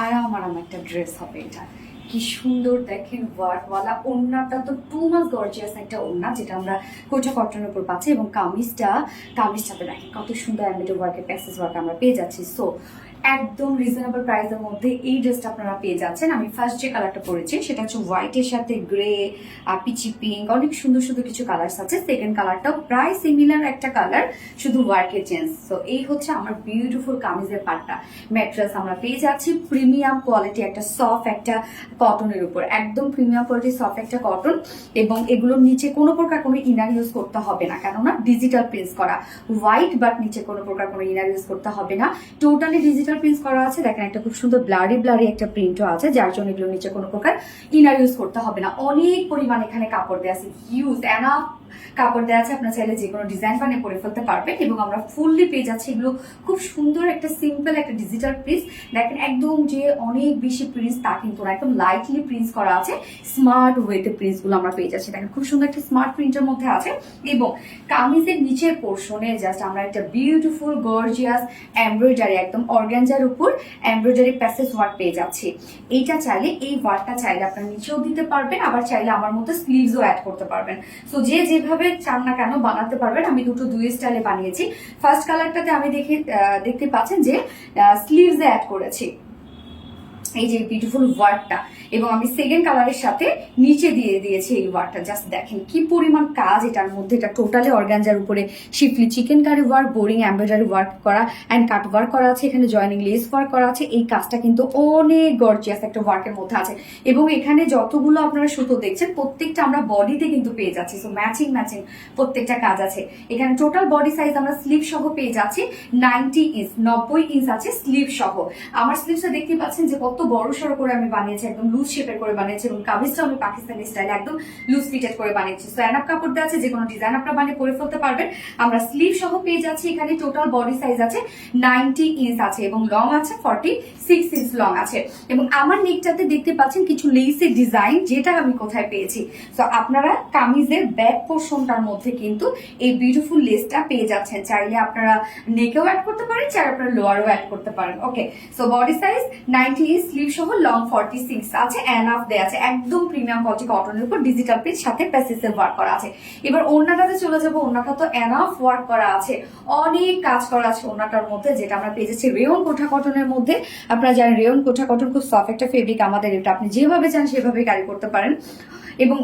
আরাম আরাম একটা ড্রেস হবে এটা। কি সুন্দর দেখেন ওয়ার্কওয়ালা ওড়নাটা তো টু মাস গর্জিয়াস একটা ওড়না, যেটা আমরা কোটা কটনের উপর পাচ্ছি। এবং কামিজটাতে দেখেন কত সুন্দর এমব্রয়ডারি ওয়ার্কের প্যাসেজ ওয়ার্ক আমরা পেয়ে যাচ্ছি। সো একদম রিজনেবল প্রাইসের মধ্যে এই ড্রেসটা আপনারা পেয়ে যাচ্ছেন। আমি ফার্স্ট যে কালারটা পরেছি সেটা হচ্ছে হোয়াইটের সাথে গ্রে, পিচি পিঙ্ক, অনেক সুন্দর সুন্দর কিছু কালার আছে। সেকেন্ড কালারটাও প্রায় সিমিলার একটা কালার, শুধু ওয়ার্কের চেঞ্জ। তো এই হচ্ছে আমার বিউটিফুল কামিজের পাটটা। ম্যাট্রেস আমরা পেয়ে যাচ্ছি প্রিমিয়াম কোয়ালিটি একটা সফট একটা কটনের উপর, একদম প্রিমিয়াম কোয়ালিটি সফট একটা কটন। এবং এগুলোর নিচে কোনো প্রকার কোনো ইনার ইউজ করতে হবে না, কেননা ডিজিটাল প্রিন্ট করা হোয়াইট, বাট নিচে কোনো প্রকার কোনো ইনার ইউজ করতে হবে না। টোটালি ডিজিটাল প্রিন্ট করা আছে। দেখেন একটা খুব সুন্দর ব্লারি একটা প্রিন্টও আছে, যার জন্য এগুলো নিচে কোনো প্রকার ইনার ইউজ করতে হবে না। অনেক পরিমাণ এখানে কাপড় দেওয়া আছে, হিউজ এনাফ কাপড় দেওয়া আছে। আপনার চাইলে যে কোনো ডিজাইন বানিয়ে পরে ফেলতে পারবেন। এবং আমরা ফুললি পেয়ে যাচ্ছি এগুলো খুব সুন্দর একটা সিম্পল একটা ডিজিটাল প্রিন্ট। দেখেন একদম যে অনেক বেশি প্রিন্ট তা কিন্তু না, একদম লাইটলি প্রিন্ট করা আছে। স্মার্ট ওয়েতে প্রিন্ট গুলো আমরা পেয়ে যাচ্ছি। দেখেন খুব সুন্দর একটা স্মার্ট প্রিন্টের মধ্যে আছে। এবং কামিজের নিচের পোর্শনে জাস্ট আমরা একটা বিউটিফুল গর্জিয়াস এমব্রয়ডারি, একদম অর্গানজার উপর এমব্রয়ডারি প্যাসেজ ওয়ার্ক পেয়ে যাচ্ছি। এইটা চাইলে, এই ওয়ার্কটা চাইলে আপনারা নিচেও দিতে পারবেন, আবার চাইলে আমার মতো স্লিভসও অ্যাড করতে পারবেন। সো যে যেভাবে চান না কেন বানাতে পারবেন। আমি দুই স্টাইলে বানিয়েছি। ফার্স্ট কালারটাতে আমি দেখতে পাচ্ছেন যে স্লিভস অ্যাড করেছি এই যে বিউটিফুল ওয়ার্কটা। এবং আমি সেকেন্ড কালারের সাথে নিচে দিয়ে দিয়েছি এই ওয়ার্কটা। জাস্ট দেখেন কি পরিমাণ কাজ এটার মধ্যে। এটা টোটালি অর্গানজার উপরে Schiffli chikankari work, boring embroidery work করা অ্যান্ড কাট ওয়ার্ক করা আছে। এখানে জয়নিং লেস ওয়ার্ক করা আছে। এই কাজটা কিন্তু অনেক গর্জিয়াস একটা ওয়ার্কের মধ্যে আছে। এবং এখানে যতগুলো আপনারা সুতো দেখছেন প্রত্যেকটা আমরা বডিতে কিন্তু পেয়ে যাচ্ছি। সো ম্যাচিং প্রত্যেকটা কাজ আছে। এখানে টোটাল বডি সাইজ আমরা স্লিভ সহ পেয়ে যাচ্ছি 90 ইঞ্চ, 90 ইঞ্চ আছে স্লিভ সহ। আমার স্লিভসটা দেখতে পাচ্ছেন যে কত বড় সড়ো করে আমি বানিয়েছি, একদম লুজ শেপের করে বানিয়েছি। এবং কামিজটা আমি পাকিস্তানি স্টাইল একদম লুজ ফিটেড করে বানিয়েছি। সো এনাফ কাপড় দেওয়া আছে, যে কোনো ডিজাইন আপনারা বানিয়ে পরে ফেলতে পারবেন। আমরা স্লিভ সহ পেয়ে যাচ্ছি। এখানে টোটাল বডি সাইজ আছে 90 ইঞ্চ আছে এবং লং আছে 46 ইঞ্চ লং আছে। এবং আমার নেকটাতে দেখতে পাচ্ছেন কিছু লেসের ডিজাইন, যেটা আমি কোথায় পেয়েছি। সো আপনারা কামিজের ব্যাক পোর্শনটার মধ্যে কিন্তু এই বিউটিফুল লেসটা পেয়ে যাচ্ছেন। চাইলে আপনারা নেকেও অ্যাড করতে পারেন, চাইলে আপনারা লোয়ারও অ্যাড করতে পারেন। Okay, so body size 90 inch, sleeve সহ লং 46 আছে, এনাফ দেয়া আছে। একদম প্রিমিয়াম কোয়ালিটি কটনের উপর ডিজিটাল প্রিন্ট সাথে প্যাসেজের ওয়ার্ক করা আছে। এবার ওড়নাটাতে চলে যাবো। ওড়নাটা তো এনাফ ওয়ার্ক করা আছে, অনেক কাজ করা আছে ওড়নাটার মধ্যে, যেটা আমরা পেয়ে যাচ্ছি রেয়ন কোঠা কটনের মধ্যে। আপনারা জানেন রেয়ন কোঠা কটন খুব সফট একটা ফেব্রিক আমাদের। এটা আপনি যেভাবে চান সেভাবে ক্যারি করতে পারেন। এবং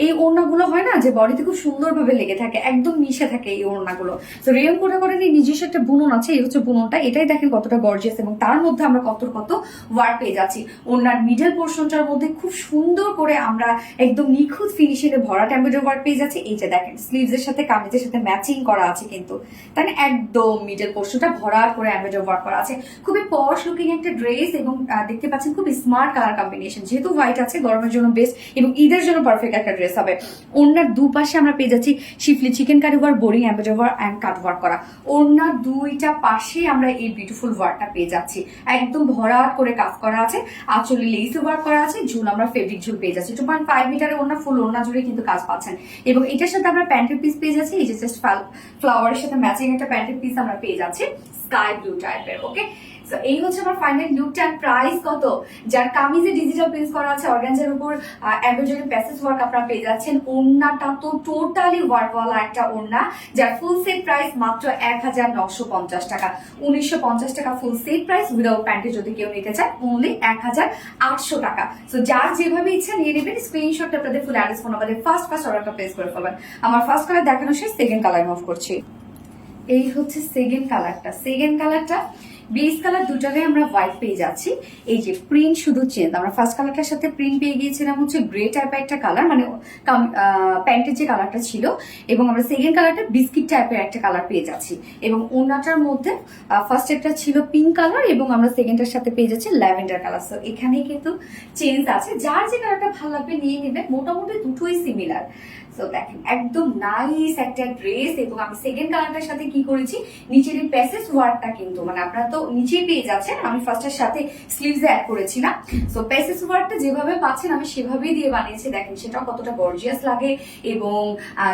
এই ওড়নাগুলো হয় না যে বডিতে খুব সুন্দরভাবে লেগে থাকে, একদম মিশে থাকে এই ওড়নাগুলো। তো রেয়ন কোটা করে নিজস্ব একটা বুনন আছে, এই হচ্ছে বুননটা। এটাই দেখেন কতটা গর্জিয়াস। এবং তার মধ্যে আমরা কত ওয়ার্ক পেয়ে যাচ্ছি। ওড়নার মিডল পোর্শনটার মধ্যে খুব সুন্দর করে আমরা একদম নিখুঁত ফিনিশিং এ ভরাট এমব্রয়ডারি ওয়ার্ক পেয়ে যাচ্ছি। এই যে দেখেন স্লিভস এর সাথে কামিজের সাথে ম্যাচিং করা আছে কিন্তু, তাই না? একদম মিডল পোর্শনটা ভরাট করে এমব্রয়ডারি ওয়ার্ক করা আছে। খুবই পশ লুকিং একটা ড্রেস। এবং দেখতে পাচ্ছেন খুব স্মার্ট কালার কম্বিনেশন, যেহেতু হোয়াইট আছে গরমের জন্য বেস্ট এবং ঈদের জন্য পারফেক্ট একটা ড্রেস হবে। ওড়নার দুপাশে আমরা পেয়ে যাচ্ছি Schiffli chikankari work, boring embroidery work and cut work করা। ওড়নার দুইটা পাশে আমরা এই বিউটিফুল ওয়ার্কটা পেয়ে যাচ্ছি। একদম ভরাট করে কাজ করা আছে, আঁচলে লেস ওয়ার্ক করা আছে, ঝুল আমরা ফেব্রিক ঝুল পেয়ে যাচ্ছি। 2.5 মিটারের ওড়না, ফুল ওড়না জুড়ে কিন্তু কাজ পাচ্ছেন। এবং এটার সাথে আমরা প্যান্টের পিস পেয়ে যাচ্ছি। এই যে জাস্ট ফ্লাওয়ারের সাথে ম্যাচিং একটা প্যান্টের পিস আমরা পেয়ে যাচ্ছি স্কাই ব্লু টাইপের। ওকে, সো এই হচ্ছে আমার ফাইনাল লুকটা। প্রাইস কত? যার কামিজে ডিজিটাল প্রিন্ট করা আছে, অর্গানজার উপর এমব্রয়ডারি প্যাসেজ ওয়ার্ক আপনারা পেয়ে যাচ্ছেন। ওড়নাটা তো টোটালি ওয়ার্কওয়ালা একটা ওড়না, যার ফুল সেট প্রাইস মাত্র 1950 টাকা। 1950 টাকা ফুল সেট প্রাইস, উইদাউট প্যান্টে যদি কেউ নিতে চায় অনলি 1800 টাকা। সো যার যেভাবে ইচ্ছা নিয়ে নেবেন। স্ক্রিনশটটা আপনাদের ফুল অ্যাড্রেস ফোন আমাদের ফার্স্ট অর্ডারটা প্লেস করে ফেলবেন। আমার ফার্স্ট কালার দেখানো শেষ, সেকেন্ড কালার মুভ করছি। এই হচ্ছে সেকেন্ড কালারটা। বেস কালার দুটারে আমরা হোয়াইট পেয়ে যাচ্ছি। এই যে প্রিন্ট শুধু চেঞ্জ। আমরা ফার্স্ট কালারটার সাথে প্রিন্ট পেয়ে গিয়েছিলাম হচ্ছে গ্রে টাইপের একটা কালার, মানে প্যান্টের যে কালারটা ছিল। এবং আমরা সেকেন্ড কালারটা বিস্কিট টাইপের একটা কালার পেয়ে যাচ্ছি। এবং ওড়নাটার মধ্যে ফার্স্ট একটা ছিল পিঙ্ক কালার এবং আমরা সেকেন্ডটার সাথে পেয়ে যাচ্ছি ল্যাভেন্ডার কালার। সো এখানেই কিন্তু চেঞ্জ আছে। যার যে কালারটা ভালো লাগবে নিয়ে নেবেন, মোটামুটি দুটোই সিমিলার। সো দেখেন একদম নাইস একটা ড্রেস। এবং আমি সেকেন্ড কালারটার সাথে কি করেছি, নিচের এই প্যাসেজ ওয়ার্কটা কিন্তু, মানে আপনারা তো তো নিচেই পেয়ে যাচ্ছেন, আমি ফার্স্টের সাথে স্লিভস অ্যাড করেছি না। সো পেসেস ওয়ার্কটা যেভাবে পাচ্ছেন আমি সেভাবেই দিয়ে বানিয়েছি, দেখেন সেটা কতটা গর্জিয়াস লাগে। এবং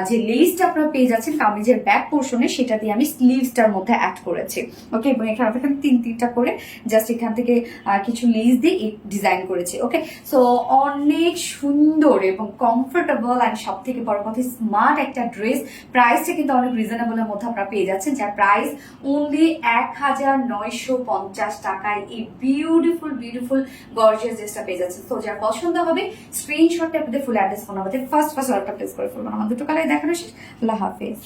যে লেসটা আপনারা পেয়ে যাচ্ছেন কামিজের ব্যাক পোর্শনে, সেটা দিয়ে আমি স্লিভসটার মধ্যে অ্যাড করেছি। ওকে, এবং এখানে তিনটা করে জাস্ট এখান থেকে কিছু লেস দিয়ে ডিজাইন করেছি। ওকে, সো অনেক সুন্দর এবং কমফোর্টেবল অ্যান্ড সব থেকে বড় কথা স্মার্ট একটা ড্রেস। প্রাইসটা কিন্তু অনেক রিজনেবলের মধ্যে আপনারা পেয়ে যাচ্ছেন, যার প্রাইস অনলি 1950 টাকায় এই বিউটিফুল গর্জিয়াস ড্রেসটা পেয়ে যাচ্ছেন। তো যার পছন্দ হবে স্ক্রিনশটটা আপনাদের ফুল অ্যাড্রেস ফোন আমাদের ফার্স্ট অর্ডারটা প্লেস করে ফেলবেন। আমাদের দুটো কালার দেখানো শেষ। আল্লাহ হাফেজ।